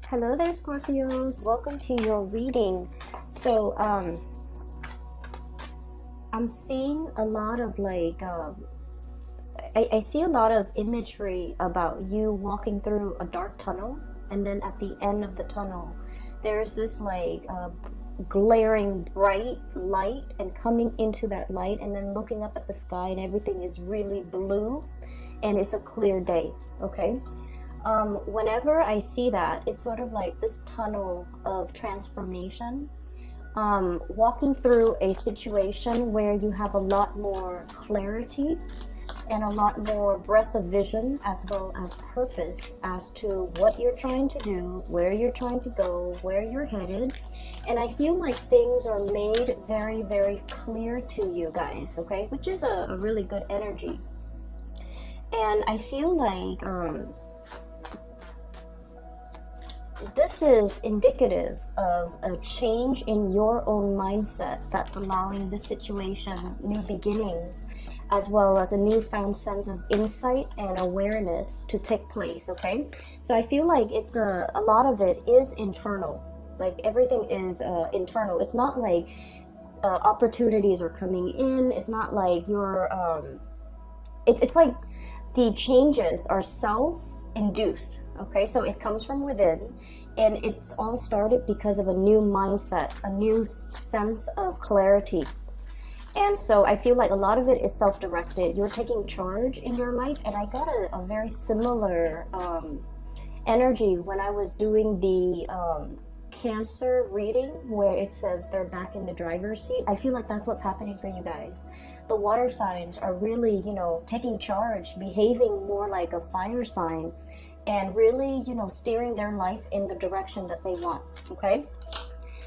Hello there, Scorpios. Welcome to your reading. So, I'm seeing a lot of I see a lot of imagery about you walking through a dark tunnel, and then at the end of the tunnel, there's this glaring bright light, and coming into that light, and then looking up at the sky, and everything is really blue, and it's a clear day. Okay. Whenever I see that, it's sort of like this tunnel of transformation, walking through a situation where you have a lot more clarity and a lot more breadth of vision, as well as purpose as to what you're trying to do, where you're trying to go, where you're headed. And I feel like things are made very, very clear to you guys, okay? Which is a really good energy. And I feel like this is indicative of a change in your own mindset that's allowing this situation new beginnings, as well as a newfound sense of insight and awareness to take place. Okay, so I feel like it's a lot of it is internal. Like everything is internal. It's not like opportunities are coming in. It's not like you're it's like the changes are self-induced. Okay, so it comes from within, and it's all started because of a new mindset, a new sense of clarity. And so I feel like a lot of it is self-directed. You're taking charge in your life, and I got a very similar energy when I was doing the Cancer reading, where it says they're back in the driver's seat. I feel like that's what's happening for you guys. The water signs are really, taking charge, behaving more like a fire sign, and really, steering their life in the direction that they want. Okay,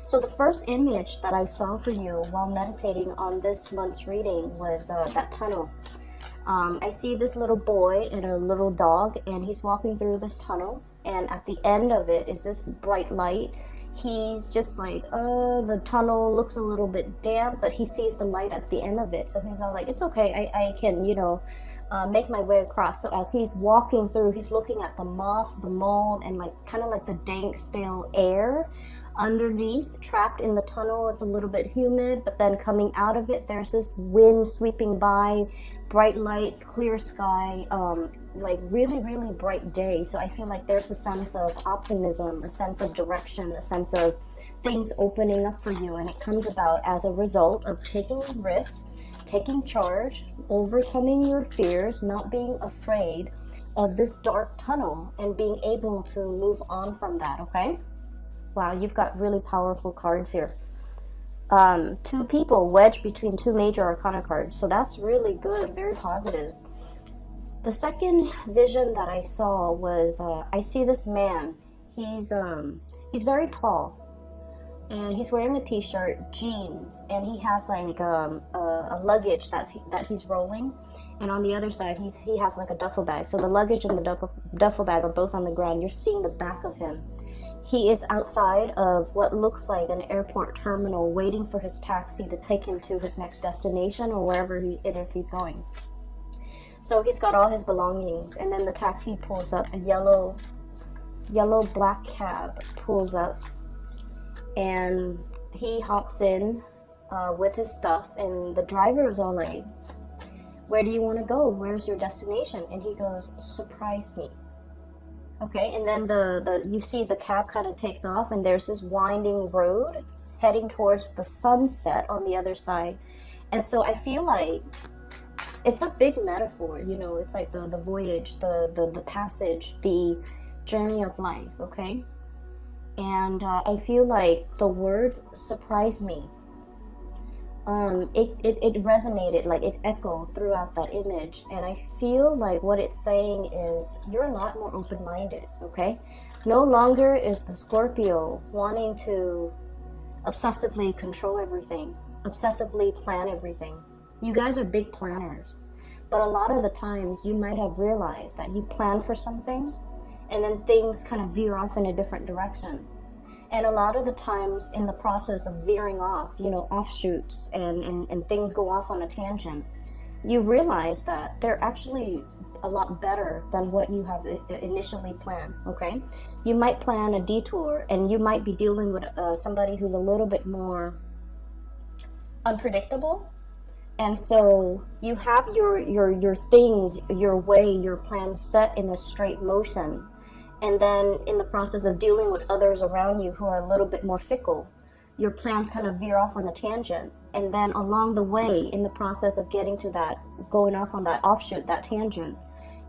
so the first image that I saw for you while meditating on this month's reading was that tunnel. I see this little boy and a little dog, and he's walking through this tunnel, and at the end of it is this bright light. He's just like, the tunnel looks a little bit damp, but he sees the light at the end of it, so he's all like, it's okay, I can, make my way across. So as he's walking through, he's looking at the moss, the mold, and kind of like the dank, stale air underneath, trapped in the tunnel. It's a little bit humid, but then coming out of it, there's this wind sweeping by, bright lights, clear sky, really, really bright day. So I feel like there's a sense of optimism, a sense of direction, a sense of things opening up for you, and it comes about as a result of taking risks, taking charge, overcoming your fears, not being afraid of this dark tunnel, and being able to move on from that. Okay, wow, you've got really powerful cards here. Two people wedged between two major arcana cards, so that's really good, very positive. The second vision that I saw was I see this man. He's very tall, and he's wearing a t-shirt, jeans, and he has like a luggage that he's rolling, and on the other side he has like a duffel bag. So the luggage and the duffel bag are both on the ground. You're seeing the back of him. He is outside of what looks like an airport terminal, waiting for his taxi to take him to his next destination, or wherever it is he's going. So he's got all his belongings, and then the taxi pulls up. A yellow black cab pulls up, and he hops in with his stuff, and the driver is all like, where do you want to go? Where's your destination? And he goes, surprise me. Okay, and then you see the cab kind of takes off, and there's this winding road heading towards the sunset on the other side. And so I feel like it's a big metaphor, it's like the voyage, the passage, the journey of life. Okay, and I feel like the words surprise me. It resonated, like it echoed throughout that image, and I feel like what it's saying is you're a lot more open-minded. Okay, no longer is the Scorpio wanting to obsessively control everything, obsessively plan everything. You guys are big planners, but a lot of the times you might have realized that you plan for something, and then things kind of veer off in a different direction. And a lot of the times in the process of veering off, offshoots and things go off on a tangent, you realize that they're actually a lot better than what you have initially planned, okay? You might plan a detour, and you might be dealing with somebody who's a little bit more unpredictable. And so you have your things, your way, your plan set in a straight motion. And then in the process of dealing with others around you who are a little bit more fickle, your plans kind of veer off on a tangent. And then along the way, in the process of getting to that, going off on that offshoot, that tangent,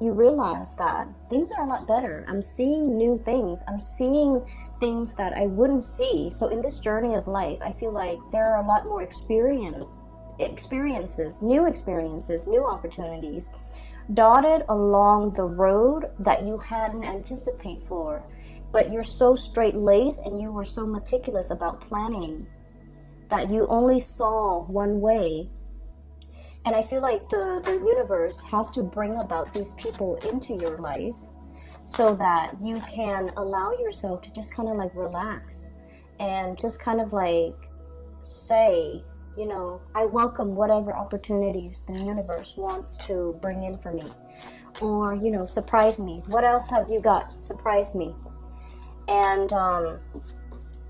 you realize that things are a lot better. I'm seeing new things. I'm seeing things that I wouldn't see. So in this journey of life, I feel like there are a lot more experiences, new opportunities dotted along the road that you hadn't anticipated for. But you're so straight-laced and you were so meticulous about planning that you only saw one way. And I feel like the universe has to bring about these people into your life so that you can allow yourself to just kind of like relax and just kind of like say, you know, I welcome whatever opportunities the universe wants to bring in for me. Or, you know, surprise me. What else have you got? Surprise me. And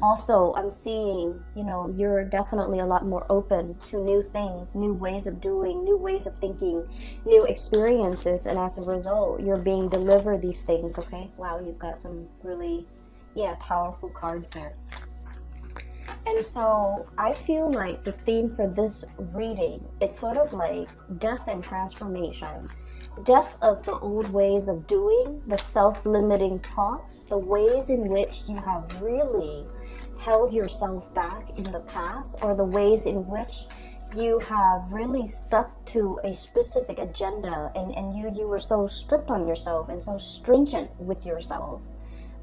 also, I'm seeing, you know, you're definitely a lot more open to new things, new ways of doing, new ways of thinking, new experiences. And as a result, you're being delivered these things, okay? Wow, you've got some really, powerful cards there. And so I feel like the theme for this reading is sort of like death and transformation. Death of the old ways of doing, the self-limiting thoughts, the ways in which you have really held yourself back in the past, or the ways in which you have really stuck to a specific agenda, and you were so strict on yourself and so stringent with yourself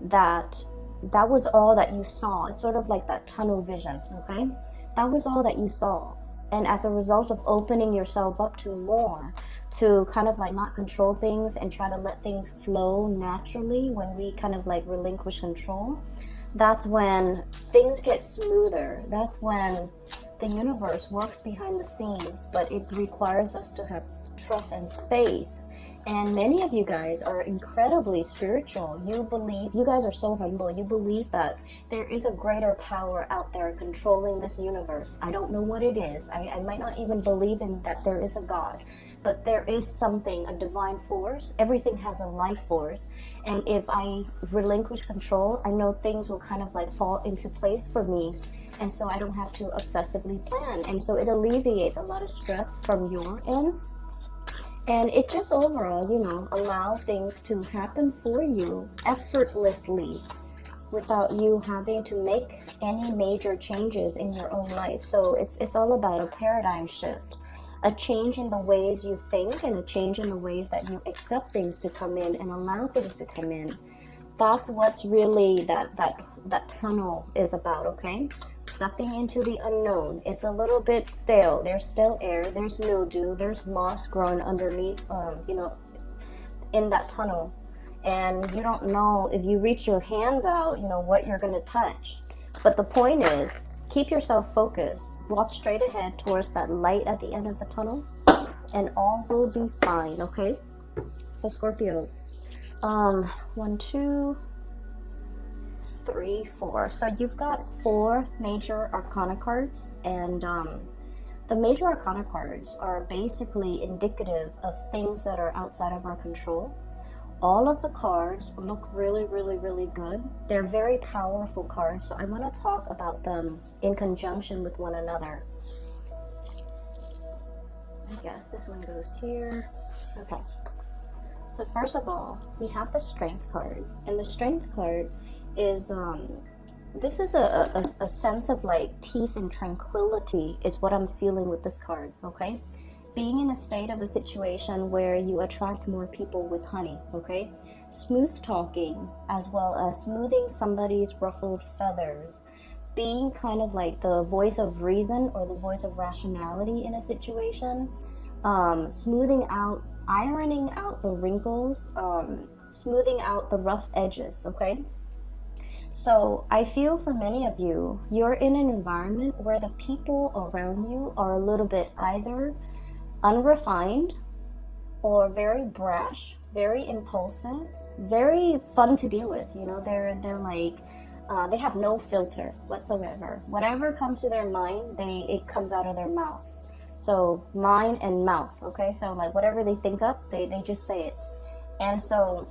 that was all that you saw. It's sort of like that tunnel vision, okay? That was all that you saw. And as a result of opening yourself up to more, to kind of like not control things and try to let things flow naturally, when we kind of like relinquish control, that's when things get smoother. That's when the universe works behind the scenes, but it requires us to have trust and faith. And many of you guys are incredibly spiritual. You guys are so humble. You believe that there is a greater power out there controlling this universe. I don't know what it is. I might not even believe in that there is a God, but there is something, a divine force. Everything has a life force. And if I relinquish control, I know things will kind of like fall into place for me. And so I don't have to obsessively plan. And so it alleviates a lot of stress from your end. And it just overall, you know, allow things to happen for you effortlessly without you having to make any major changes in your own life. So it's all about a paradigm shift, a change in the ways you think, and a change in the ways that you accept things to come in and allow things to come in. That's what's really that tunnel is about, okay? Stepping into the unknown. It's a little bit stale. There's still air, there's mildew, there's moss growing underneath, in that tunnel. And you don't know if you reach your hands out, what you're going to touch. But the point is, keep yourself focused. Walk straight ahead towards that light at the end of the tunnel, and all will be fine, okay? So Scorpios, 1, 2, 3, 4. So you've got 4 major arcana cards, and the major arcana cards are basically indicative of things that are outside of our control. All of the cards look really, really, really good. They're very powerful cards, so I want to talk about them in conjunction with one another. I guess this one goes here. Okay. So first of all, we have the Strength card, and the Strength card is this is a sense of like peace and tranquility is what I'm feeling with this card, okay? Being in a state of a situation where you attract more people with honey, okay? Smooth talking, as well as smoothing somebody's ruffled feathers. Being kind of like the voice of reason or the voice of rationality in a situation. Smoothing out, ironing out the wrinkles, smoothing out the rough edges, okay? So I feel for many of you, you're in an environment where the people around you are a little bit either unrefined or very brash very impulsive, very fun to deal with. You know, they're like they have no filter whatsoever. Whatever comes to their mind, it comes out of their mouth. So mind and mouth, okay? So like whatever they think up, they just say it. And so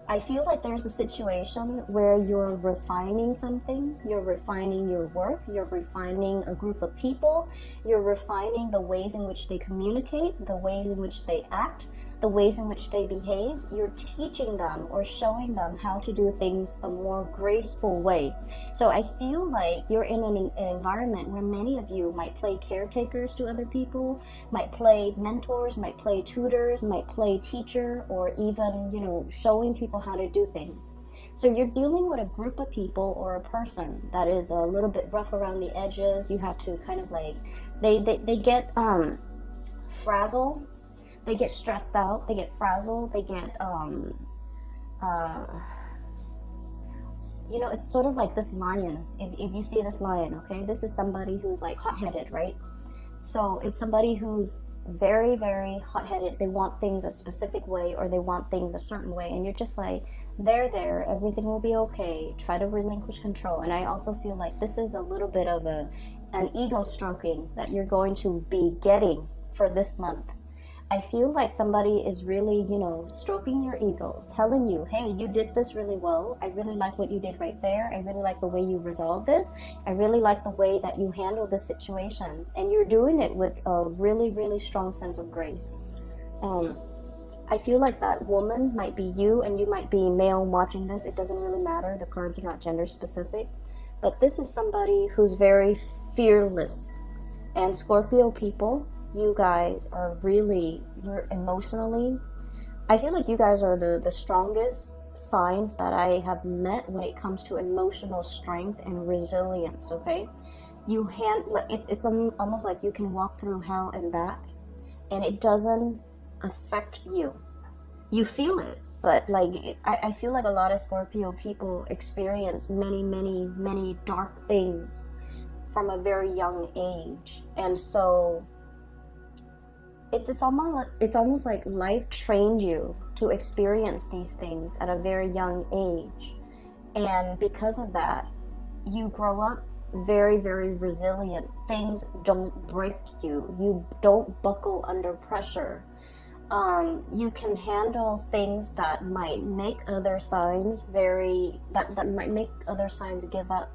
I feel like there's a situation where you're refining something, you're refining your work, you're refining a group of people, you're refining the ways in which they communicate, the ways in which they act, the ways in which they behave. You're teaching them or showing them how to do things a more graceful way. So I feel like you're in an environment where many of you might play caretakers to other people, might play mentors, might play tutors, might play teacher, or even, you know, showing people how to do things. So you're dealing with a group of people or a person that is a little bit rough around the edges. You have to kind of like, they get frazzled. They get stressed out, they get frazzled, they get, you know, it's sort of like this lion. If you see this lion, okay, this is somebody who's like hot-headed, right? So it's somebody who's very, very hot-headed. They want things a specific way, or they want things a certain way, and you're just like, there, everything will be okay. Try to relinquish control. And I also feel like this is a little bit of an ego stroking that you're going to be getting for this month. I feel like somebody is really, you know, stroking your ego, telling you, hey, you did this really well. I really like what you did right there. I really like the way you resolved this. I really like the way that you handled the situation. And you're doing it with a really, really strong sense of grace. I feel like that woman might be you, and you might be male watching this. It doesn't really matter. The cards are not gender specific. But this is somebody who's very fearless. And Scorpio people, you guys are really, you're emotionally, I feel like you guys are the strongest signs that I have met when it comes to emotional strength and resilience, okay? It's almost like you can walk through hell and back, and it doesn't affect you. You feel it, but like, I feel like a lot of Scorpio people experience many, many, many dark things from a very young age. And so it's almost like life trained you to experience these things at a very young age, and because of that, you grow up very, very resilient. Things don't break you. You don't buckle under pressure. You can handle things that might make other signs that might make other signs give up.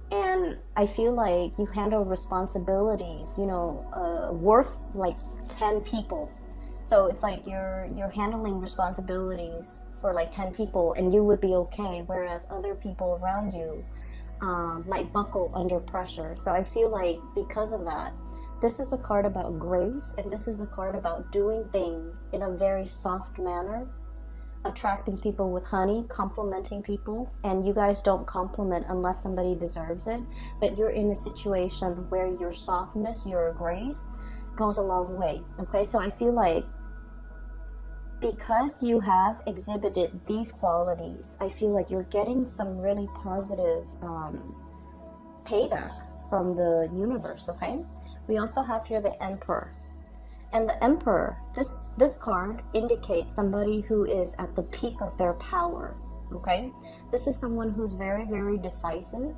And I feel like you handle responsibilities, you know, worth like 10 people. So it's like you're handling responsibilities for like 10 people, and you would be okay, whereas other people around you might buckle under pressure. So I feel like because of that, this is a card about grace, and this is a card about doing things in a very soft manner, attracting people with honey, complimenting people. And you guys don't compliment unless somebody deserves it, but you're in a situation where your softness, your grace goes a long way, okay? So I feel like because you have exhibited these qualities, I feel like you're getting some really positive payback from the universe, okay? We also have here the Emperor. And the Emperor, this card indicates somebody who is at the peak of their power, okay? This is someone who's very, very decisive.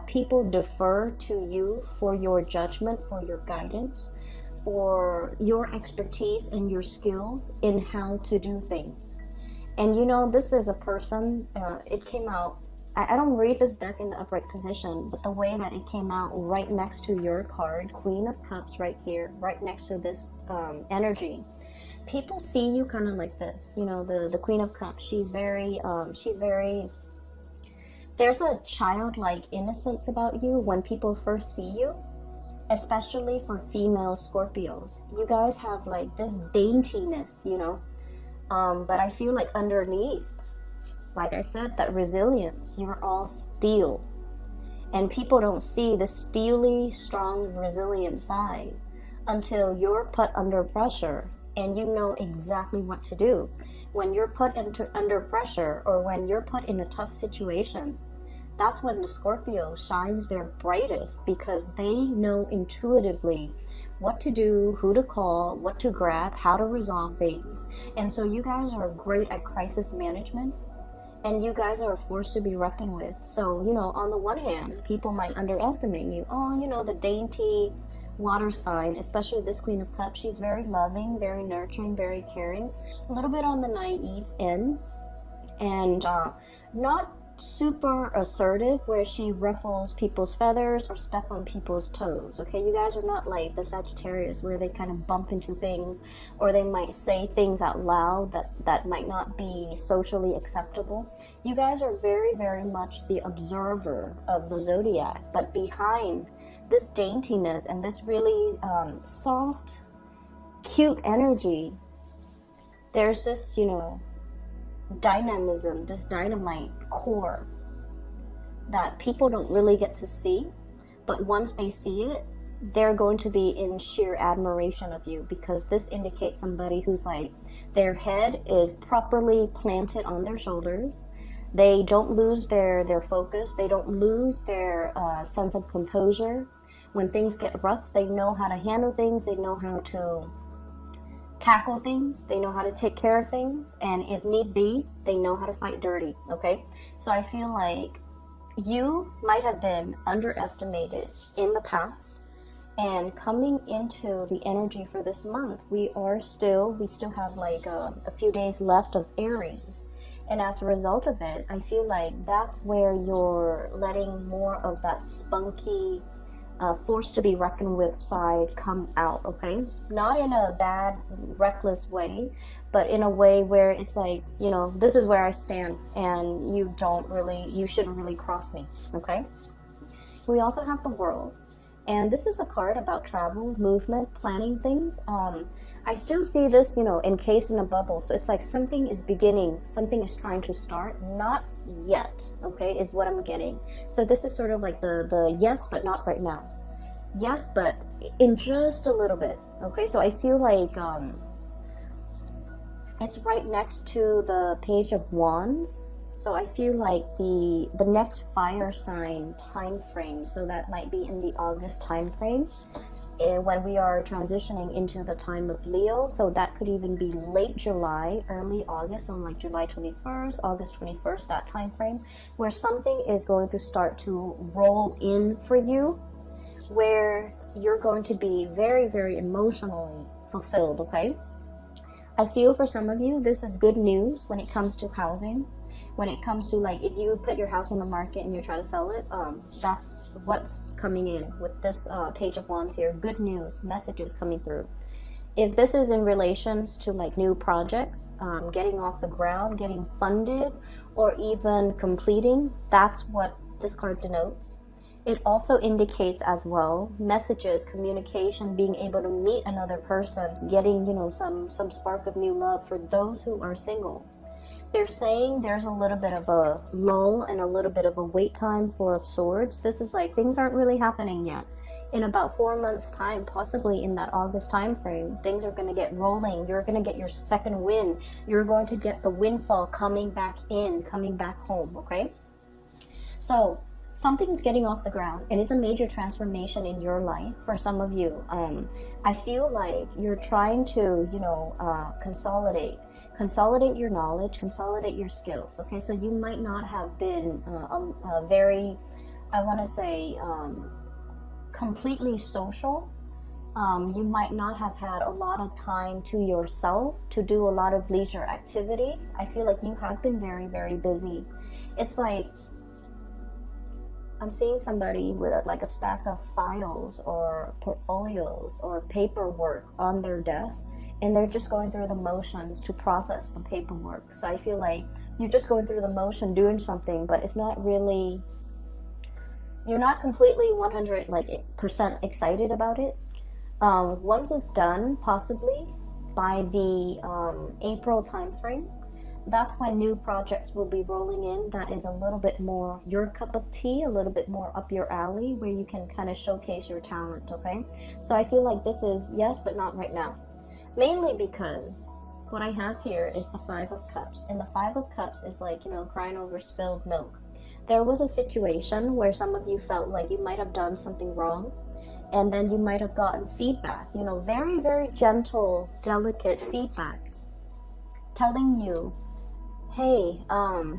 People defer to you for your judgment, for your guidance, for your expertise and your skills in how to do things. And you know, this is a person, it came out, I don't read this deck in the upright position, but the way that it came out right next to your card, Queen of Cups right here, right next to this energy, people see you kind of like this. You know, the Queen of Cups, she's very, there's a childlike innocence about you when people first see you, especially for female Scorpios. You guys have like this daintiness, you know, but I feel like underneath, like I said, that resilience, you're all steel. And people don't see the steely, strong, resilient side until you're put under pressure and you know exactly what to do. When you're put under pressure, or when you're put in a tough situation, that's when the Scorpio shines their brightest, because they know intuitively what to do, who to call, what to grab, how to resolve things. And so you guys are great at crisis management, and you guys are a force to be reckoned with. So, you know, on the one hand, people might underestimate you. Oh, you know, the dainty water sign, especially this Queen of Cups, she's very loving, very nurturing, very caring, a little bit on the naive end, and not super assertive where she ruffles people's feathers or step on people's toes. Okay, you guys are not like the Sagittarius where they kind of bump into things, or they might say things out loud that might not be socially acceptable. You guys are very, very much the observer of the zodiac, but behind this daintiness and this really soft, cute energy, there's this, you know, dynamism, this dynamite core that people don't really get to see, but once they see it, they're going to be in sheer admiration of you, because this indicates somebody who's like, their head is properly planted on their shoulders. They don't lose their focus. They don't lose their sense of composure. When things get rough, they know how to handle things. They know how to tackle things. They know how to take care of things. And if need be, they know how to fight dirty, okay? So I feel like you might have been underestimated in the past. And coming into the energy for this month, we still have like a few days left of Aries. And as a result of it, I feel like that's where you're letting more of that spunky, force to be reckoned with side come out, okay? Not in a bad, reckless way, but in a way where it's like, you know, this is where I stand, and you shouldn't really cross me, okay? We also have the World. And this is a card about travel, movement, planning things. I still see this, you know, encased in a bubble. So it's like something is beginning, something is trying to start, not yet, okay, is what I'm getting. So this is sort of like the yes, but not right now. Yes, but in just a little bit, okay? So I feel like it's right next to the Page of Wands. So I feel like the next fire sign time frame, so that might be in the August time frame, when we are transitioning into the time of Leo. So that could even be late July, early August, so like July 21st, August 21st, that time frame, where something is going to start to roll in for you, where you're going to be very, very emotionally fulfilled, okay? I feel for some of you, this is good news when it comes to housing. When it comes to, like, if you put your house on the market and you try to sell it, that's what's coming in with this Page of Wands here. Good news, messages coming through. If this is in relations to like new projects, getting off the ground, getting funded, or even completing, that's what this card denotes. It also indicates as well messages, communication, being able to meet another person, getting, you know, some spark of new love for those who are single. They're saying there's a little bit of a lull and a little bit of a wait time for Swords. This is like things aren't really happening yet. In about 4 months' time, possibly in that August time frame, things are going to get rolling. You're going to get your second win. You're going to get the windfall coming back in, coming back home, okay? So something's getting off the ground, and it's a major transformation in your life for some of you. I feel like you're trying to, you know, consolidate your knowledge, consolidate your skills, okay? So you might not have been very, I want to say, completely social. You might not have had a lot of time to yourself to do a lot of leisure activity. I feel like you have been very, very busy. It's like I'm seeing somebody with like a stack of files or portfolios or paperwork on their desk, and they're just going through the motions to process the paperwork. So I feel like you're just going through the motion, doing something, but it's not really, you're not completely 100% excited about it. Once it's done, possibly by the April time frame, that's when new projects will be rolling in. That is a little bit more your cup of tea, a little bit more up your alley, where you can kind of showcase your talent, okay? So I feel like this is yes, but not right now. Mainly because what I have here is the Five of Cups. And the Five of Cups is like, you know, crying over spilled milk. There was a situation where some of you felt like you might have done something wrong, And then you might have gotten feedback, you know, very, very gentle, delicate feedback telling you, hey,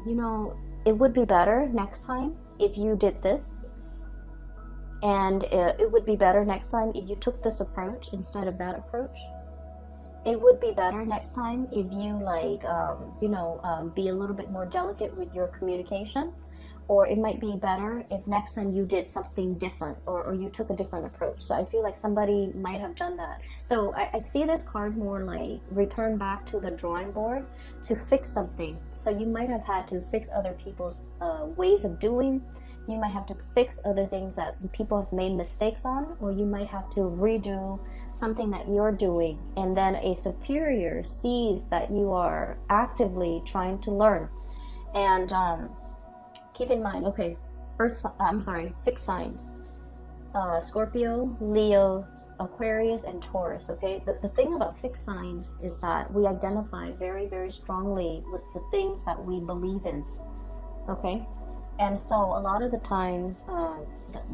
you know, it would be better next time if you did this. And it would be better next time if you took this approach instead of that approach. It would be better next time if you be a little bit more delicate with your communication. Or it might be better if next time you did something different, or you took a different approach. So I feel like somebody might have done that. So I see this card more like return back to the drawing board to fix something. So you might have had to fix other people's ways of doing. You might have to fix other things that people have made mistakes on, or you might have to redo something that you're doing. And then a superior sees that you are actively trying to learn. And keep in mind, okay, fixed signs. Scorpio, Leo, Aquarius, and Taurus, okay? The thing about fixed signs is that we identify very, very strongly with the things that we believe in, okay? And so a lot of the times,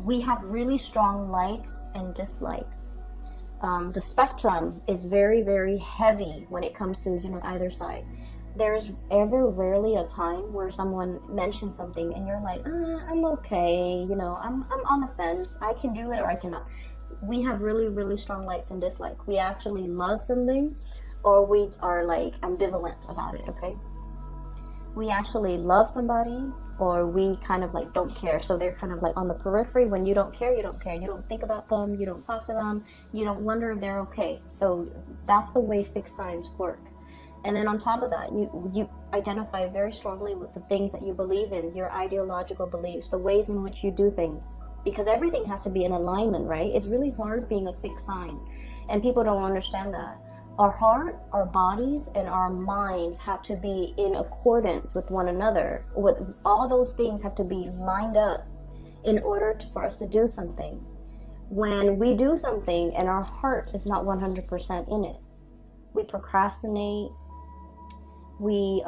we have really strong likes and dislikes. The spectrum is very, very heavy when it comes to, you know, either side. There's ever rarely a time where someone mentions something and you're like, I'm okay, you know, I'm on the fence. I can do it or I cannot. We have really, really strong likes and dislikes. We actually love something, or we are like ambivalent about it, okay? We actually love somebody, or we kind of like don't care. So they're kind of like on the periphery. When you don't care, you don't care. You don't think about them. You don't talk to them. You don't wonder if they're okay. So that's the way fixed signs work. And then on top of that, you identify very strongly with the things that you believe in, your ideological beliefs, the ways in which you do things. Because everything has to be in alignment, right? It's really hard being a fixed sign. And people don't understand that. Our heart, our bodies, and our minds have to be in accordance with one another. With all those things have to be lined up in order for us to do something. When we do something and our heart is not 100% in it, we procrastinate, we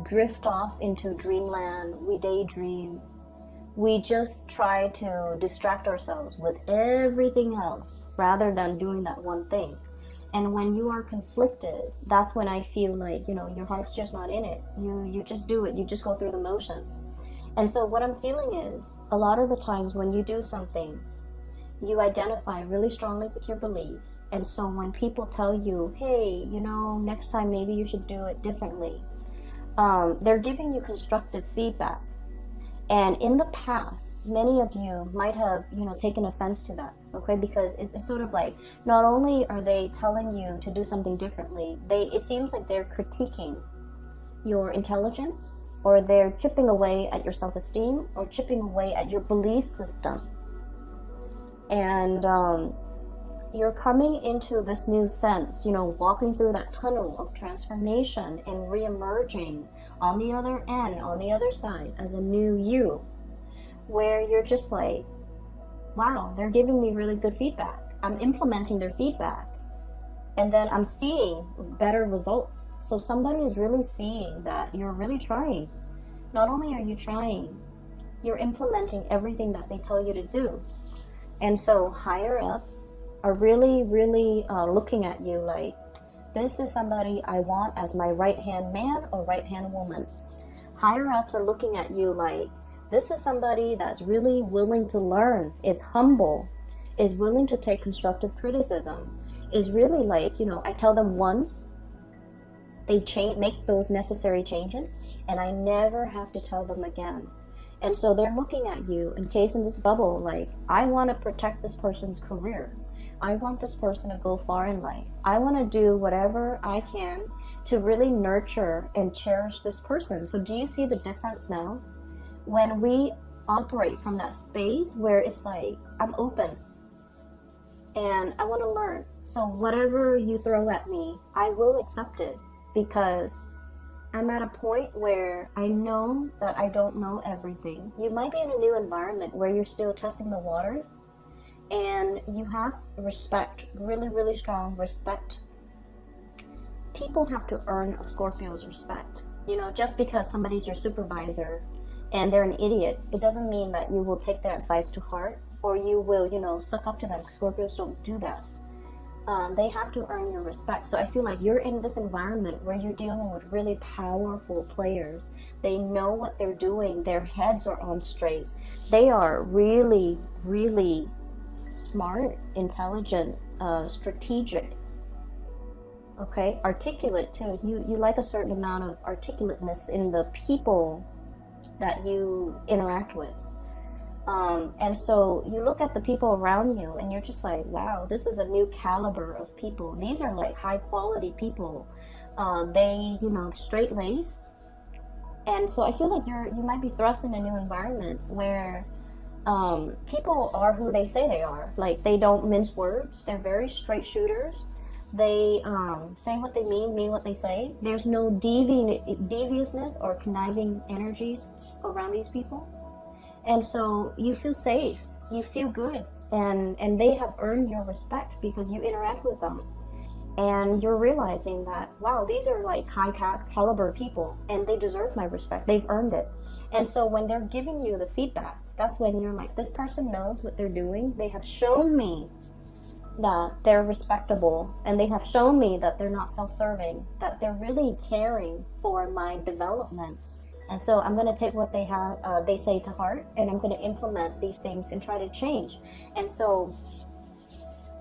drift off into dreamland, we daydream, we just try to distract ourselves with everything else rather than doing that one thing. And when you are conflicted, that's when I feel like, you know, your heart's just not in it. You just do it. You just go through the motions. And so what I'm feeling is, a lot of the times when you do something, you identify really strongly with your beliefs. And so when people tell you, hey, you know, next time maybe you should do it differently, they're giving you constructive feedback. And in the past, many of you might have, you know, taken offense to that, okay? Because it's sort of like, not only are they telling you to do something differently, it seems like they're critiquing your intelligence, or they're chipping away at your self-esteem, or chipping away at your belief system. And you're coming into this new sense, you know, walking through that tunnel of transformation and re-emerging on the other end, on the other side, as a new you, where you're just like, wow, they're giving me really good feedback. I'm implementing their feedback, and then I'm seeing better results. So somebody is really seeing that you're really trying. Not only are you trying, you're implementing everything that they tell you to do. And so higher ups are really, really looking at you like, this is somebody I want as my right-hand man or right-hand woman. Higher ups are looking at you like, this is somebody that's really willing to learn, is humble, is willing to take constructive criticism, is really like, you know, I tell them once, they make those necessary changes, and I never have to tell them again. And so they're looking at you, encased in this bubble, like, I want to protect this person's career. I want this person to go far in life. I want to do whatever I can to really nurture and cherish this person. So do you see the difference now? When we operate from that space where it's like, I'm open and I want to learn. So whatever you throw at me, I will accept it, because I'm at a point where I know that I don't know everything. You might be in a new environment where you're still testing the waters, and you have respect, really, really strong respect. People have to earn a Scorpio's respect. You know, just because somebody's your supervisor and they're an idiot, it doesn't mean that you will take their advice to heart. or you will, you know, suck up to them. Scorpios don't do that. They have to earn your respect. So I feel like you're in this environment where you're dealing with really powerful players. They know what they're doing. Their heads are on straight. They are really, really smart, intelligent, strategic. Okay, articulate too. You like a certain amount of articulateness in the people that you interact with. And so you look at the people around you and you're just like, wow, this is a new caliber of people. These are like high quality people. They, you know, straight laced. And so I feel like you might be thrust in a new environment where people are who they say they are. Like, they don't mince words. They're very straight shooters. They say what they mean what they say. There's no deviousness or conniving energies around these people. And so you feel safe, you feel good, and they have earned your respect because you interact with them. And you're realizing that, wow, these are like high caliber people and they deserve my respect. They've earned it. And so when they're giving you the feedback, that's when you're like, this person knows what they're doing. They have shown me that they're respectable, and they have shown me that they're not self-serving, that they're really caring for my development. And so I'm going to take what they say to heart, and I'm going to implement these things and try to change. And so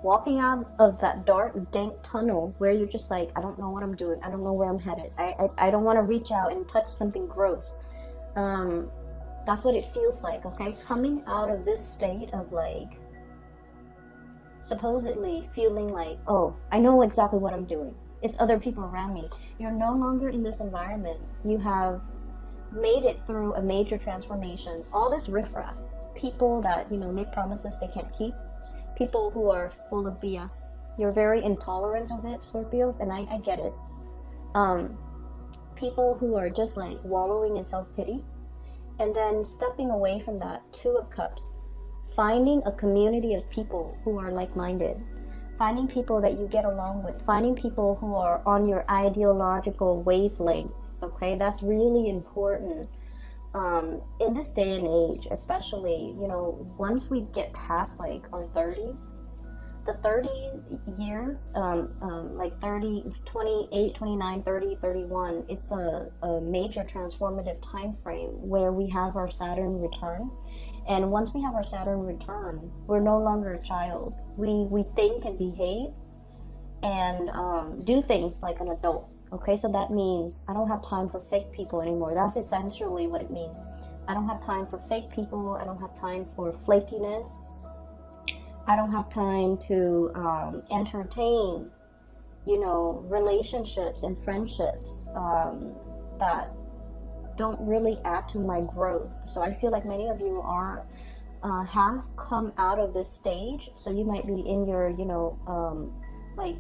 walking out of that dark, dank tunnel where you're just like, I don't know what I'm doing. I don't know where I'm headed. I don't want to reach out and touch something gross. That's what it feels like, okay? Coming out of this state of like, supposedly feeling like, oh, I know exactly what I'm doing. It's other people around me. You're no longer in this environment. You have made it through a major transformation. All this riffraff, people that, you know, make promises they can't keep, people who are full of BS. You're very intolerant of it, Scorpios, and I get it. People who are just like wallowing in self-pity, and then stepping away from that, Two of Cups, finding a community of people who are like-minded, finding people that you get along with, finding people who are on your ideological wavelength. Okay, that's really important in this day and age, especially, you know, once we get past like our 30s, the 30 year, like 30, 28, 29, 30, 31, it's a major transformative time frame where we have our Saturn return. And once we have our Saturn return, we're no longer a child. We think and behave and do things like an adult. Okay, so that means I don't have time for fake people anymore. That's essentially what it means. I don't have time for fake people. I don't have time for flakiness. I don't have time to entertain, you know, relationships and friendships that don't really add to my growth. So I feel like many of you are have come out of this stage. So you might be in your, you know, like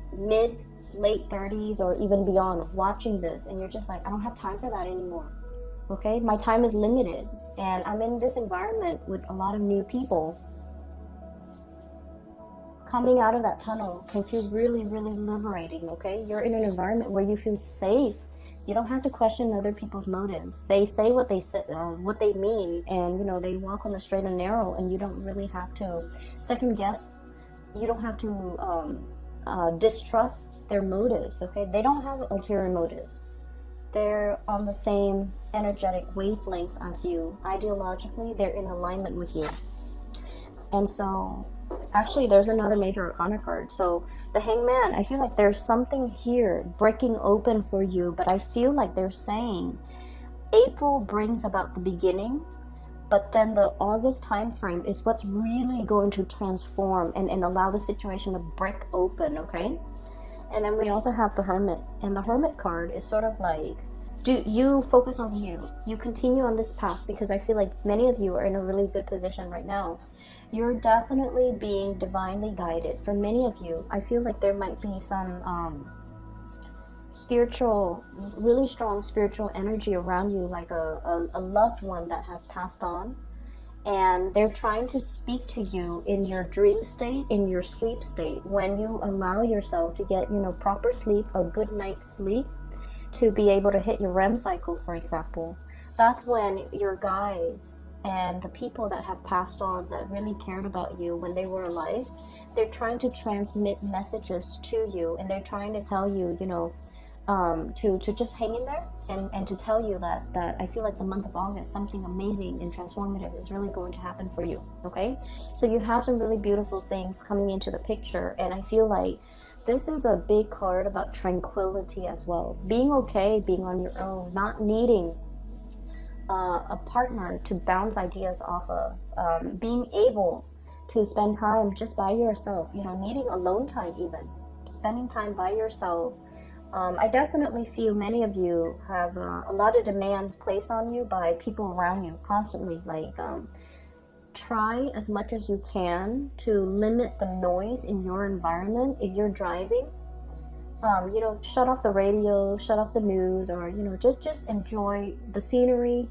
late 30s or even beyond, watching this, and you're just like, I don't have time for that anymore. Okay, my time is limited, and I'm in this environment with a lot of new people. Coming out of that tunnel can feel really, really liberating. Okay, you're in an environment where you feel safe. You don't have to question other people's motives. They say what they say, what they mean, and you know, they walk on the straight and narrow, and you don't really have to second guess. You don't have to distrust their motives. Okay, they don't have ulterior motives. They're on the same energetic wavelength as you. Ideologically, they're in alignment with you. And so actually there's another major arcana card. So the Hangman, I feel like there's something here breaking open for you, but I feel like they're saying April brings about the beginning, but then the August time frame is what's really going to transform and allow the situation to break open. Okay, and then we also have the Hermit, and the Hermit card is sort of like, do you focus on you continue on this path, because I feel like many of you are in a really good position right now. You're definitely being divinely guided. For many of you, I feel like there might be some spiritual, really strong spiritual energy around you, like a loved one that has passed on, and they're trying to speak to you in your dream state, in your sleep state. When you allow yourself to get, you know, proper sleep, a good night's sleep, to be able to hit your REM cycle, for example, that's when your guides and the people that have passed on that really cared about you when they were alive, they're trying to transmit messages to you, and they're trying to tell you, to just hang in there, and to tell you that I feel like the month of August, something amazing and transformative is really going to happen for you. Okay, so you have some really beautiful things coming into the picture, and I feel like this is a big card about tranquility as well, being okay, being on your own, not needing a partner to bounce ideas off of, being able to spend time just by yourself, needing alone time, even spending time by yourself. I definitely feel many of you have a lot of demands placed on you by people around you constantly. Like, try as much as you can to limit the noise in your environment. If you're driving, shut off the radio, shut off the news, or just enjoy the scenery.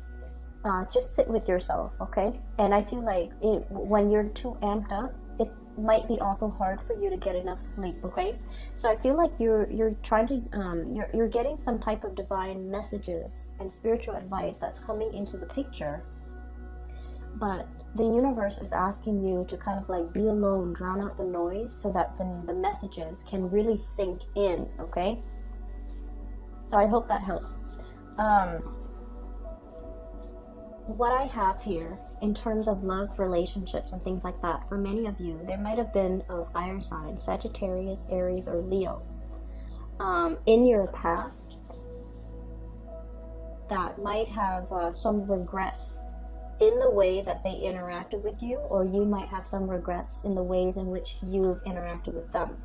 Just sit with yourself, okay? And I feel like when you're too amped up, it might be also hard for you to get enough sleep, okay? So I feel like you're trying to you're getting some type of divine messages and spiritual advice that's coming into the picture, but the universe is asking you to kind of like be alone, drown out the noise, so that the messages can really sink in, okay? So I hope that helps. What I have here in terms of love, relationships, and things like that, for many of you, there might have been a fire sign, Sagittarius, Aries, or Leo, in your past that might have some regrets in the way that they interacted with you, or you might have some regrets in the ways in which you've interacted with them.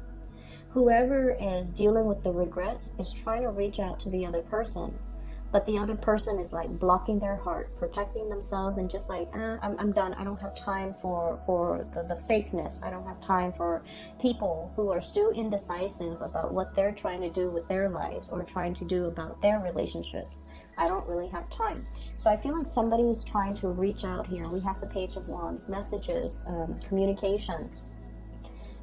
Whoever is dealing with the regrets is trying to reach out to the other person, but the other person is like blocking their heart, protecting themselves, and just like, I'm done. I don't have time for the fakeness. I don't have time for people who are still indecisive about what they're trying to do with their lives or trying to do about their relationships. I don't really have time. So I feel like somebody is trying to reach out here. We have the Page of Wands, messages, communication,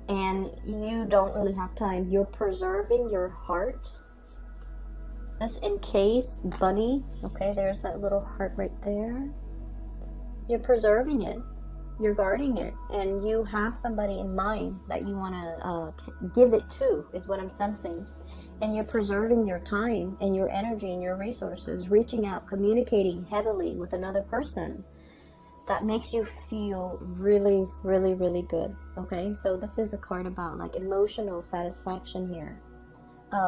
and you don't really have time. You're preserving your heart. This encased bunny, okay, there's that little heart right there. You're preserving it, you're guarding it, and you have somebody in mind that you want to give it to, is what I'm sensing. And you're preserving your time and your energy and your resources, reaching out, communicating heavily with another person. That makes you feel really, really, really good, okay? So this is a card about like emotional satisfaction here.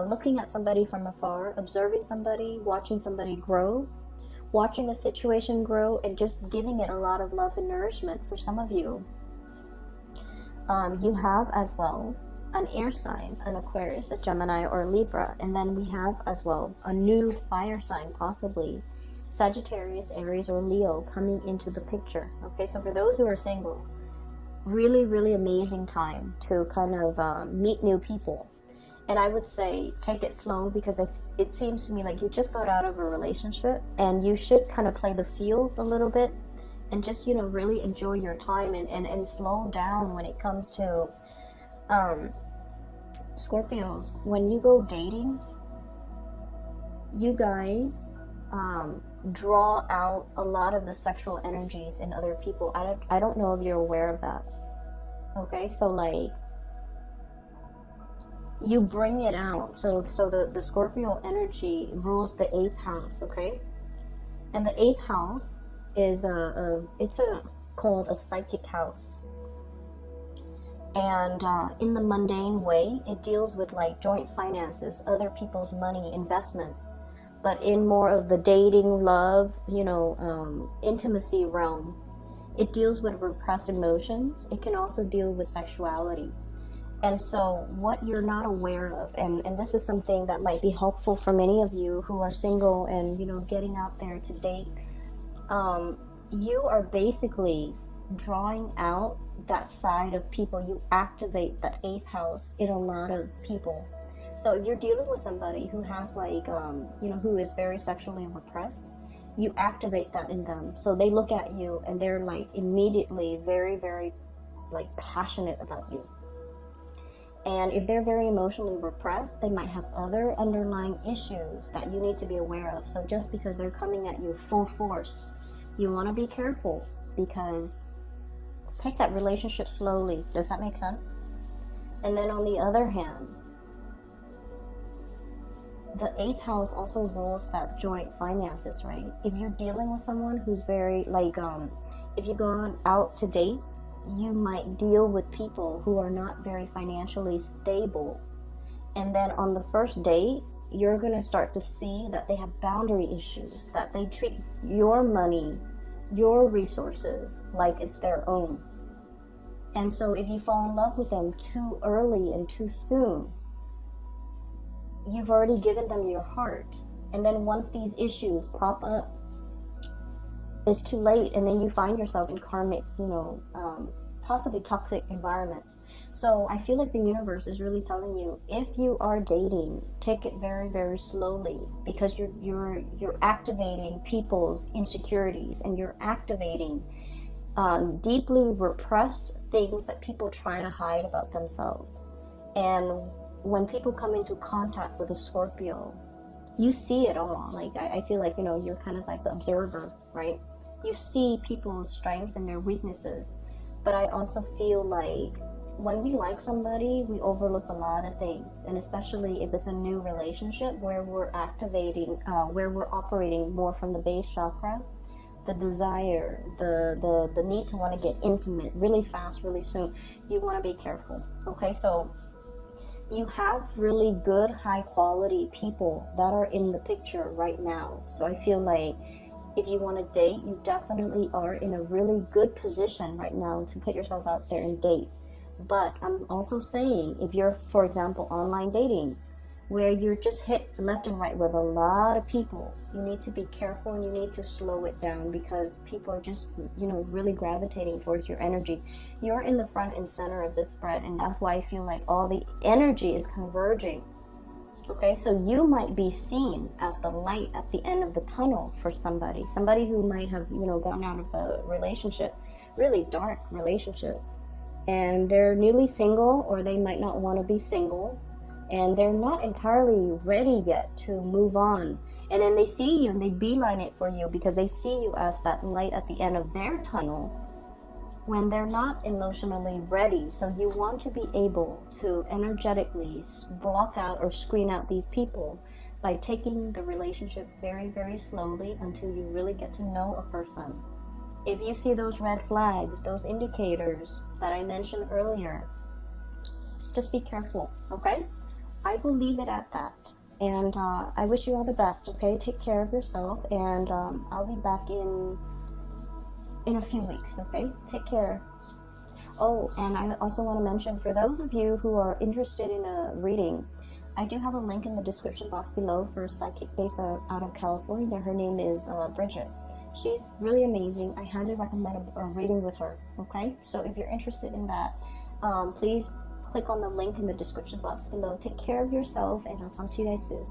Looking at somebody from afar, observing somebody, watching somebody grow, watching a situation grow, and just giving it a lot of love and nourishment for some of you. You have as well an air sign, an Aquarius, a Gemini, or a Libra, and then we have as well a new fire sign, possibly Sagittarius, Aries, or Leo coming into the picture. Okay, so for those who are single, really, really amazing time to kind of meet new people. And I would say take it slow, because it seems to me like you just got out of a relationship, and you should kind of play the field a little bit and just, really enjoy your time and slow down when it comes to Scorpios. When you go dating, you guys draw out a lot of the sexual energies in other people. I don't know if you're aware of that. Okay, so like, you bring it out. So the Scorpio energy rules the 8th house, okay? And the 8th house is called a psychic house. And in the mundane way, it deals with like joint finances, other people's money, investment. But in more of the dating, love, intimacy realm, it deals with repressed emotions. It can also deal with sexuality. And so what you're not aware of, and this is something that might be helpful for many of you who are single and, getting out there to date, you are basically drawing out that side of people. You activate that 8th house in a lot of people. So if you're dealing with somebody who has like, who is very sexually repressed, you activate that in them. So they look at you and they're like immediately very, very like passionate about you. And if they're very emotionally repressed, they might have other underlying issues that you need to be aware of. So just because they're coming at you full force You want to be careful because take that relationship slowly. Does that make sense? And then on the other hand, the 8th house also rules that joint finances, right? If you're dealing with someone who's very like, if you go out to date, you might deal with people who are not very financially stable. And then on the first date, you're going to start to see that they have boundary issues, that they treat your money, your resources like it's their own. And so if you fall in love with them too early and too soon, you've already given them your heart. And then once these issues pop up, it's too late, and then you find yourself in karmic, possibly toxic environments. So I feel like the universe is really telling you, if you are dating, take it very, very slowly, because you're activating people's insecurities, and you're activating deeply repressed things that people try to hide about themselves. And when people come into contact with a Scorpio, you see it all. Like, I feel like, you're kind of like the observer, right? You see people's strengths and their weaknesses. But I also feel like when we like somebody, we overlook a lot of things. And especially if it's a new relationship where we're activating, where we're operating more from the base chakra, the desire, the need to want to get intimate really fast, really soon, you want to be careful. Okay, so you have really good, high quality people that are in the picture right now. So I feel like if you want to date, you definitely are in a really good position right now to put yourself out there and date. But I'm also saying, if you're, for example, online dating, where you're just hit left and right with a lot of people, you need to be careful and you need to slow it down, because people are just, really gravitating towards your energy. You're in the front and center of this spread, and that's why I feel like all the energy is converging. Okay, so you might be seen as the light at the end of the tunnel for somebody who might have, gotten out of a relationship, really dark relationship, and they're newly single, or they might not want to be single, and they're not entirely ready yet to move on. And then they see you and they beeline it for you because they see you as that light at the end of their tunnel when they're not emotionally ready. So you want to be able to energetically block out or screen out these people by taking the relationship very, very slowly until you really get to know a person. If you see those red flags, those indicators that I mentioned earlier, just be careful, okay? I will leave it at that. And I wish you all the best, okay? Take care of yourself, and I'll be back in a few weeks, okay? Take care. Oh, and I also want to mention, for those of you who are interested in a reading, I do have a link in the description box below for a psychic based out of California. Her name is Bridget. She's really amazing. I highly recommend a reading with her, okay? So if you're interested in that, please click on the link in the description box below. Take care of yourself, and I'll talk to you guys soon.